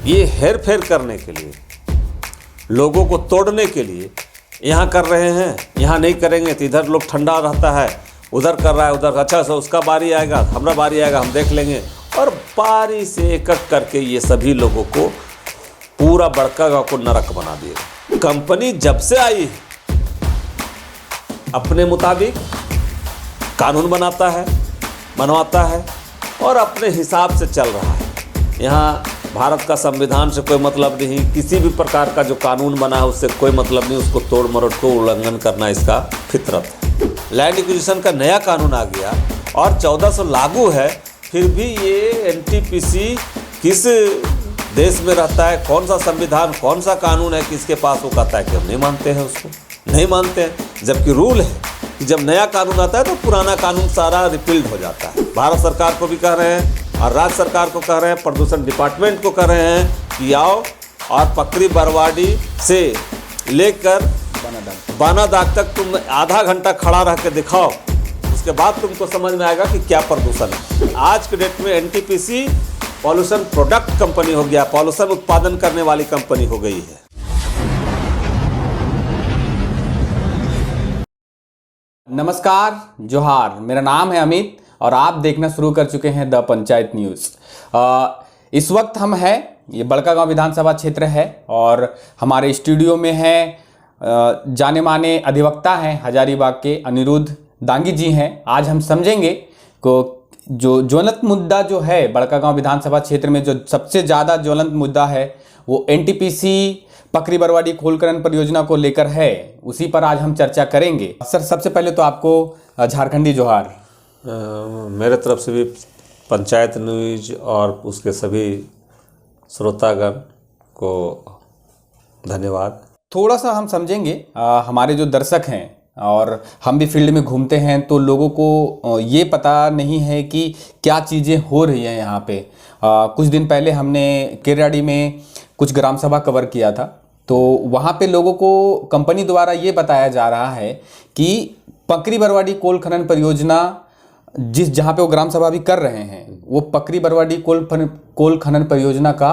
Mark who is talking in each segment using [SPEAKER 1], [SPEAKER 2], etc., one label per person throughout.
[SPEAKER 1] ये हेर फेर करने के लिए, लोगों को तोड़ने के लिए यहाँ कर रहे हैं। यहाँ नहीं करेंगे तो इधर लोग ठंडा रहता है, उधर कर रहा है उधर, अच्छा सा उसका बारी आएगा, हमारा बारी आएगा, हम देख लेंगे। और बारी से एक एक करके ये सभी लोगों को पूरा बड़कागांव को नरक बना दिया। कंपनी जब से आई अपने मुताबिक कानून बनाता है, बनवाता है और अपने हिसाब से चल रहा है। यहाँ भारत का संविधान से कोई मतलब नहीं, किसी भी प्रकार का जो कानून बना है उससे कोई मतलब नहीं, उसको तोड़ मरोड़ को उल्लंघन करना इसका फितरत है। लैंड एक्विजिशन का नया कानून आ गया और 1400 लागू है, फिर भी ये एनटीपीसी किस देश में रहता है, कौन सा संविधान, कौन सा कानून है किसके पास, वो कहता है कि हम नहीं मानते हैं, उसको नहीं मानते हैं। जबकि रूल है कि जब नया कानून आता है तो पुराना कानून सारा रिपील्ड हो जाता है। भारत सरकार को भी कह रहे हैं और राज्य सरकार को कह रहे हैं, प्रदूषण डिपार्टमेंट को कह रहे हैं कि आओ और पकरी बरवाडी से लेकर बानादाग तक तुम आधा घंटा खड़ा रह के दिखाओ, उसके बाद तुमको समझ में आएगा कि क्या प्रदूषण है। आज के डेट में एनटीपीसी पॉल्यूशन प्रोडक्ट कंपनी हो गया, पॉल्यूशन उत्पादन करने वाली कंपनी हो गई है।
[SPEAKER 2] नमस्कार, जोहार, मेरा नाम है अमित और आप देखना शुरू कर चुके हैं द पंचायत न्यूज़। इस वक्त हम हैं, ये बड़कागांव विधानसभा क्षेत्र है और हमारे स्टूडियो में हैं जाने माने अधिवक्ता हैं हजारीबाग के अनिरुद्ध दांगी जी हैं। आज हम समझेंगे को जो ज्वलंत मुद्दा जो है बड़कागांव विधानसभा क्षेत्र में, जो सबसे ज़्यादा ज्वलंत मुद्दा है वो एनटीपीसी पकरी बरवाडी खोलकरन परियोजना को लेकर है, उसी पर आज हम चर्चा करेंगे। सर, सबसे पहले तो आपको झारखंडी जोहार।
[SPEAKER 1] मेरे तरफ से भी पंचायत न्यूज़ और उसके सभी श्रोतागण को धन्यवाद।
[SPEAKER 2] थोड़ा सा हम समझेंगे, हमारे जो दर्शक हैं और हम भी फील्ड में घूमते हैं तो लोगों को ये पता नहीं है कि क्या चीज़ें हो रही हैं यहाँ पे। कुछ दिन पहले हमने केराड़ी में कुछ ग्राम सभा कवर किया था, तो वहाँ पे लोगों को कंपनी द्वारा ये बताया जा रहा है कि पकरी बरवाडी कोल खनन परियोजना जहाँ पे वो ग्राम सभा भी कर रहे हैं, वो पकरी बरवाडी कोल खनन परियोजना का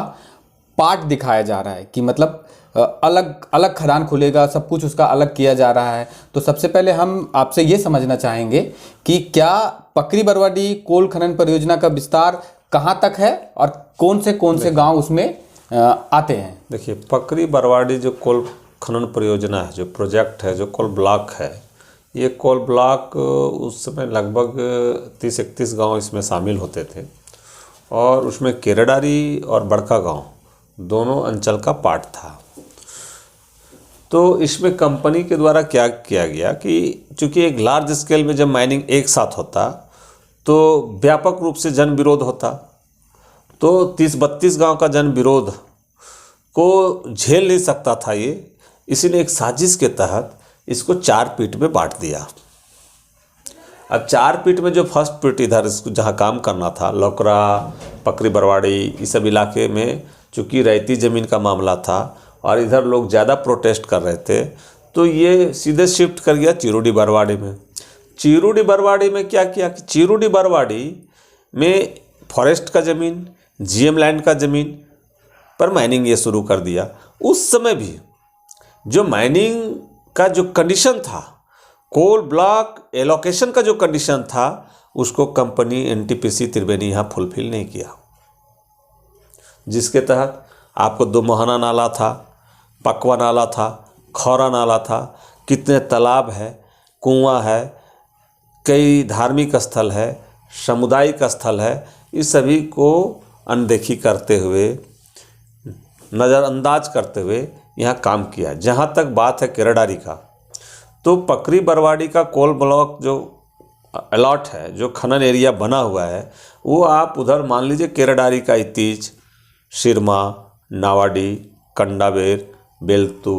[SPEAKER 2] पार्ट दिखाया जा रहा है कि मतलब अलग अलग खदान खुलेगा, सब कुछ उसका अलग किया जा रहा है। तो सबसे पहले हम आपसे ये समझना चाहेंगे कि क्या पकरी बरवाडी कोल खनन परियोजना का विस्तार कहाँ तक है और कौन से गांव उसमें आते हैं। देखिए,
[SPEAKER 1] पकरी बरवाडी जो कोल खनन परियोजना है, जो प्रोजेक्ट है, जो कोल ब्लॉक है, ये कोल ब्लॉक उस समय लगभग 30-31 गांव इसमें शामिल होते थे और उसमें केराडारी और बड़कागांव दोनों अंचल का पार्ट था। तो इसमें कंपनी के द्वारा क्या किया गया कि चूँकि एक लार्ज स्केल में जब माइनिंग एक साथ होता तो व्यापक रूप से जन विरोध होता, तो 30-32 गांव का जन विरोध को झेल नहीं सकता था ये, इसीलिए एक साजिश के तहत इसको 4 पीट में बांट दिया। अब 4 पीट में जो फर्स्ट पीट इधर इसको जहाँ काम करना था, लौकरा, पकरी बरवाड़ी, इस सब इलाके में चूँकि रैयती ज़मीन का मामला था और इधर लोग ज़्यादा प्रोटेस्ट कर रहे थे, तो ये सीधे शिफ्ट कर गया चिरूडी बरवाड़ी में। चिरूडी बरवाड़ी में क्या किया कि चिरूडी बरवाड़ी में फॉरेस्ट का ज़मीन, जीएम लैंड का ज़मीन पर माइनिंग ये शुरू कर दिया। उस समय भी जो माइनिंग का जो कंडीशन था, कोल ब्लॉक एलोकेशन का जो कंडीशन था, उसको कंपनी एनटीपीसी त्रिवेणी यहाँ फुलफिल नहीं किया, जिसके तहत आपको 2 मोहना नाला था, पकवा नाला था, खौरा नाला था, कितने तालाब है, कुआं है, कई धार्मिक स्थल है, सामुदायिक स्थल है, इस सभी को अनदेखी करते हुए, नज़रअंदाज करते हुए यहाँ काम किया। जहाँ तक बात है केराडारी का, तो पकरी बरवाडी का कोल ब्लॉक जो अलॉट है, जो खनन एरिया बना हुआ है, वो आप उधर मान लीजिए केराडारी का इतीज, सिरमा, नावाडी, कंडाबेर, बेलतू,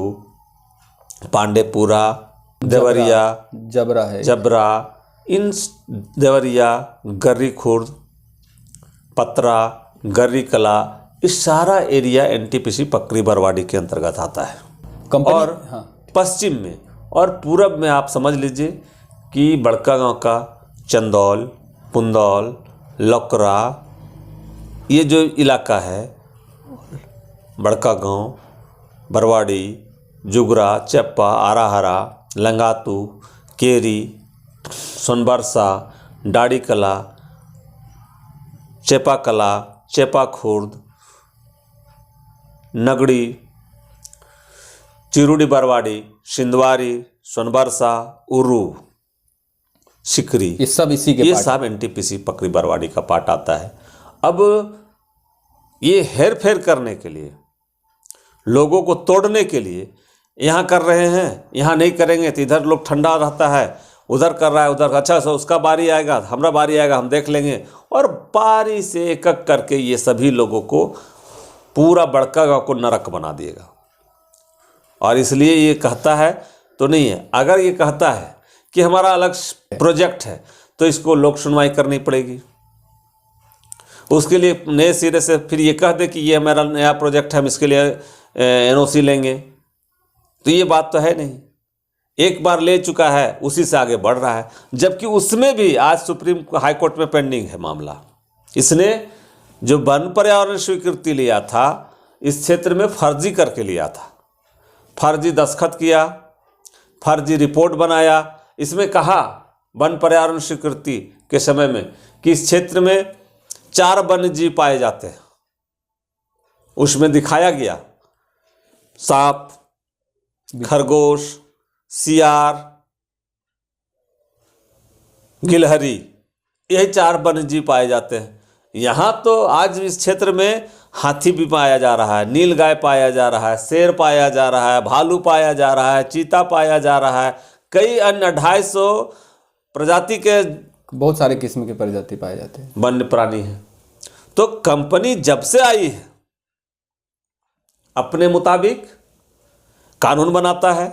[SPEAKER 1] पांडेपुरा, देवरिया, जबरा, इन देवरिया, गर्री खुर्द, पतरा, गर्री कला, इस सारा एरिया एनटीपीसी पकरी बरवाडी के अंतर्गत आता है। और पश्चिम में और पूरब में आप समझ लीजिए कि बड़कागांव का चंदौल, पुंदौल, लौकरा, ये जो इलाका है, बड़का गांव, बरवाड़ी, जुगरा, चप्पा, आराहरा, लंगातू, केरी, सोनबरसा, डाड़ी कला, चेपा कला, चेपा खुर्द, नगड़ी, चिरुडी बरवाड़ी, सिंधवारी, सोनबरसा, उरू, सिकरी,
[SPEAKER 2] ये सब इसी के
[SPEAKER 1] ये
[SPEAKER 2] पार्ट
[SPEAKER 1] सब एनटीपीसी पकड़ी बरवाड़ी का पार्ट आता है। अब ये हेर फेर करने के लिए, लोगों को तोड़ने के लिए यहाँ कर रहे हैं, यहाँ नहीं करेंगे तो इधर लोग ठंडा रहता है, उधर कर रहा है उधर, अच्छा सा उसका बारी आएगा, हमारा बारी आएगा, हम देख लेंगे। और बारी से एक एक करके ये सभी लोगों को पूरा बड़का गाँव को नरक बना देगा। और इसलिए ये कहता है तो नहीं है, अगर ये कहता है कि हमारा अलग प्रोजेक्ट है तो इसको लोक सुनवाई करनी पड़ेगी। उसके लिए नए सिरे से फिर ये कह दे कि ये हमारा नया प्रोजेक्ट है, हम इसके लिए एनओसी लेंगे, तो ये बात तो है नहीं। एक बार ले चुका है, उसी से आगे बढ़ रहा है, जबकि उसमें भी आज सुप्रीम हाई कोर्ट में पेंडिंग है मामला। इसने जो वन पर्यावरण स्वीकृति लिया था इस क्षेत्र में फर्जी करके लिया था, फर्जी दस्तखत किया, फर्जी रिपोर्ट बनाया। इसमें कहा वन पर्यावरण स्वीकृति के समय में कि इस क्षेत्र में 4 वन्य जीव पाए जाते हैं। उसमें दिखाया गया सांप, खरगोश, सियार, गिलहरी, यही 4 वन्य जीव पाए जाते हैं। यहाँ तो आज इस क्षेत्र में हाथी भी पाया जा रहा है, नीलगाय पाया जा रहा है, शेर पाया जा रहा है, भालू पाया जा रहा है, चीता पाया जा रहा है, कई अन्य 250 प्रजाति के
[SPEAKER 2] बहुत सारे किस्म के प्रजाति पाए जाते हैं,
[SPEAKER 1] वन्य प्राणी हैं। तो कंपनी जब से आई है अपने मुताबिक कानून बनाता है,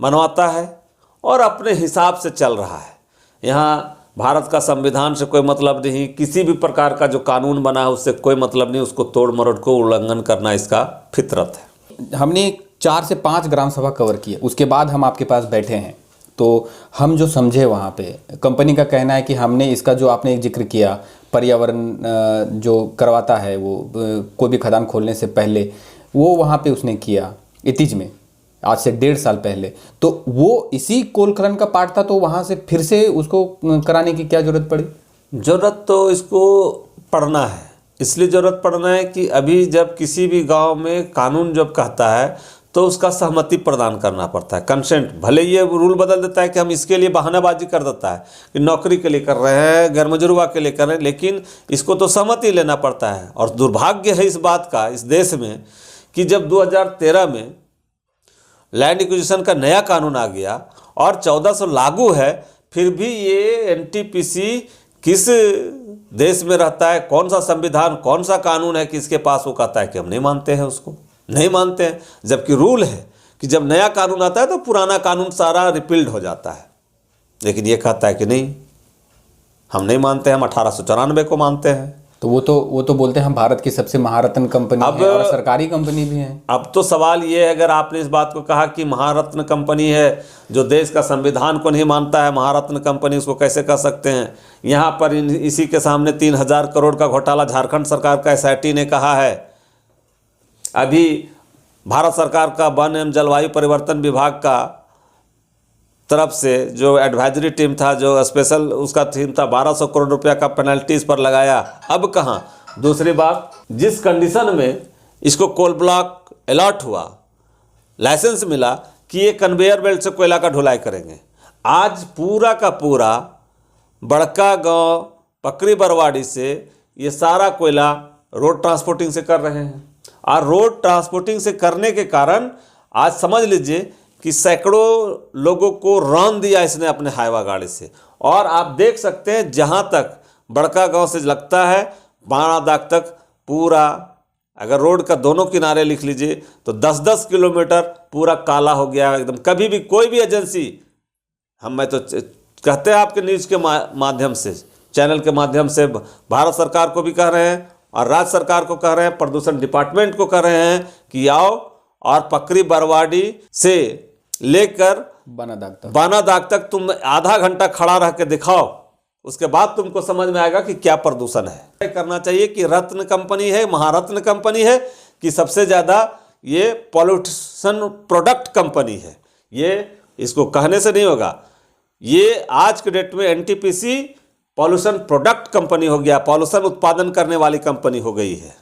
[SPEAKER 1] मनवाता है और अपने हिसाब से चल रहा है। यहाँ भारत का संविधान से कोई मतलब नहीं, किसी भी प्रकार का जो कानून बना है उससे कोई मतलब नहीं, उसको तोड़ मरोड़ को उल्लंघन करना इसका फितरत है।
[SPEAKER 2] हमने 4 से 5 ग्राम सभा कवर किए, उसके बाद हम आपके पास बैठे हैं, तो हम जो समझे वहाँ पे कंपनी का कहना है कि हमने इसका जो आपने एक जिक्र किया पर्यावरण जो करवाता है वो कोई भी खदान खोलने से पहले, वो वहाँ पे उसने किया इतिज में आज से 1.5 साल पहले, तो वो इसी कोल खनन का पार्ट था, तो वहाँ से फिर से उसको कराने की क्या जरूरत पड़ी?
[SPEAKER 1] जरूरत तो इसको पढ़ना है, इसलिए ज़रूरत पड़ना है कि अभी जब किसी भी गांव में कानून जब कहता है तो उसका सहमति प्रदान करना पड़ता है, कंसेंट। भले ये रूल बदल देता है कि हम इसके लिए बहानाबाजी कर देता है कि नौकरी के लिए कर रहे हैं, घर मजरूबा के लिए कर रहे हैं, लेकिन इसको तो सहमति लेना पड़ता है। और दुर्भाग्य है इस बात का इस देश में कि जब 2013 में लैंड एक्विजिशन का नया कानून आ गया और 1400 लागू है, फिर भी ये एनटीपीसी किस देश में रहता है, कौन सा संविधान, कौन सा कानून है कि इसके पास वो कहता है कि हम नहीं मानते हैं, उसको नहीं मानते हैं। जबकि रूल है कि जब नया कानून आता है तो पुराना कानून सारा रिपील्ड हो जाता है, लेकिन ये कहता है कि नहीं, हम नहीं मानते हैं, हम 1894 को मानते हैं।
[SPEAKER 2] तो वो तो बोलते हैं हम भारत की सबसे महारत्न कंपनी है और सरकारी कंपनी भी है। अब
[SPEAKER 1] तो सवाल ये है, अगर आपने इस बात को कहा कि महारत्न कंपनी है, जो देश का संविधान को नहीं मानता है महारत्न कंपनी, उसको कैसे कह सकते हैं? यहाँ पर इसी के सामने 3000 करोड़ का घोटाला झारखंड सरकार का एसआईटी ने कहा है। अभी भारत सरकार का वन एवं जलवायु परिवर्तन विभाग का तरफ से जो एडवाइजरी टीम था, जो स्पेशल उसका टीम था, 1200 करोड़ रुपया का पेनल्टीज पर लगाया। अब कहाँ? दूसरी बात, जिस कंडीशन में इसको कोल ब्लॉक अलॉट हुआ, लाइसेंस मिला कि ये कन्वेयर बेल्ट से कोयला का ढुलाई करेंगे, आज पूरा का पूरा बड़का गांव पकड़ी बरवाड़ी से ये सारा कोयला रोड ट्रांसपोर्टिंग से कर रहे हैं। और रोड ट्रांसपोर्टिंग से करने के कारण आज समझ लीजिए कि सैकड़ों लोगों को रौंद दिया इसने अपने हाईवा गाड़ी से। और आप देख सकते हैं जहां तक बड़का गांव से लगता है बाणादाग तक पूरा, अगर रोड का दोनों किनारे लिख लीजिए तो 10-10 किलोमीटर पूरा काला हो गया एकदम। कभी भी कोई भी एजेंसी, मैं तो कहते हैं आपके न्यूज़ के माध्यम से, चैनल के माध्यम से भारत सरकार को भी कह रहे हैं और राज्य सरकार को कह रहे हैं, प्रदूषण डिपार्टमेंट को कह रहे हैं कि आओ और पकड़ी बरवाड़ी से लेकर बानादाग तक तुम आधा घंटा खड़ा रह के दिखाओ, उसके बाद तुमको समझ में आएगा कि क्या प्रदूषण है। करना चाहिए कि रत्न कंपनी है, महारत्न कंपनी है कि सबसे ज़्यादा ये पॉल्यूशन प्रोडक्ट कंपनी है। ये इसको कहने से नहीं होगा, ये आज के डेट में एनटीपीसी पॉल्यूशन प्रोडक्ट कंपनी हो गया, पॉल्यूशन उत्पादन करने वाली कंपनी हो गई है।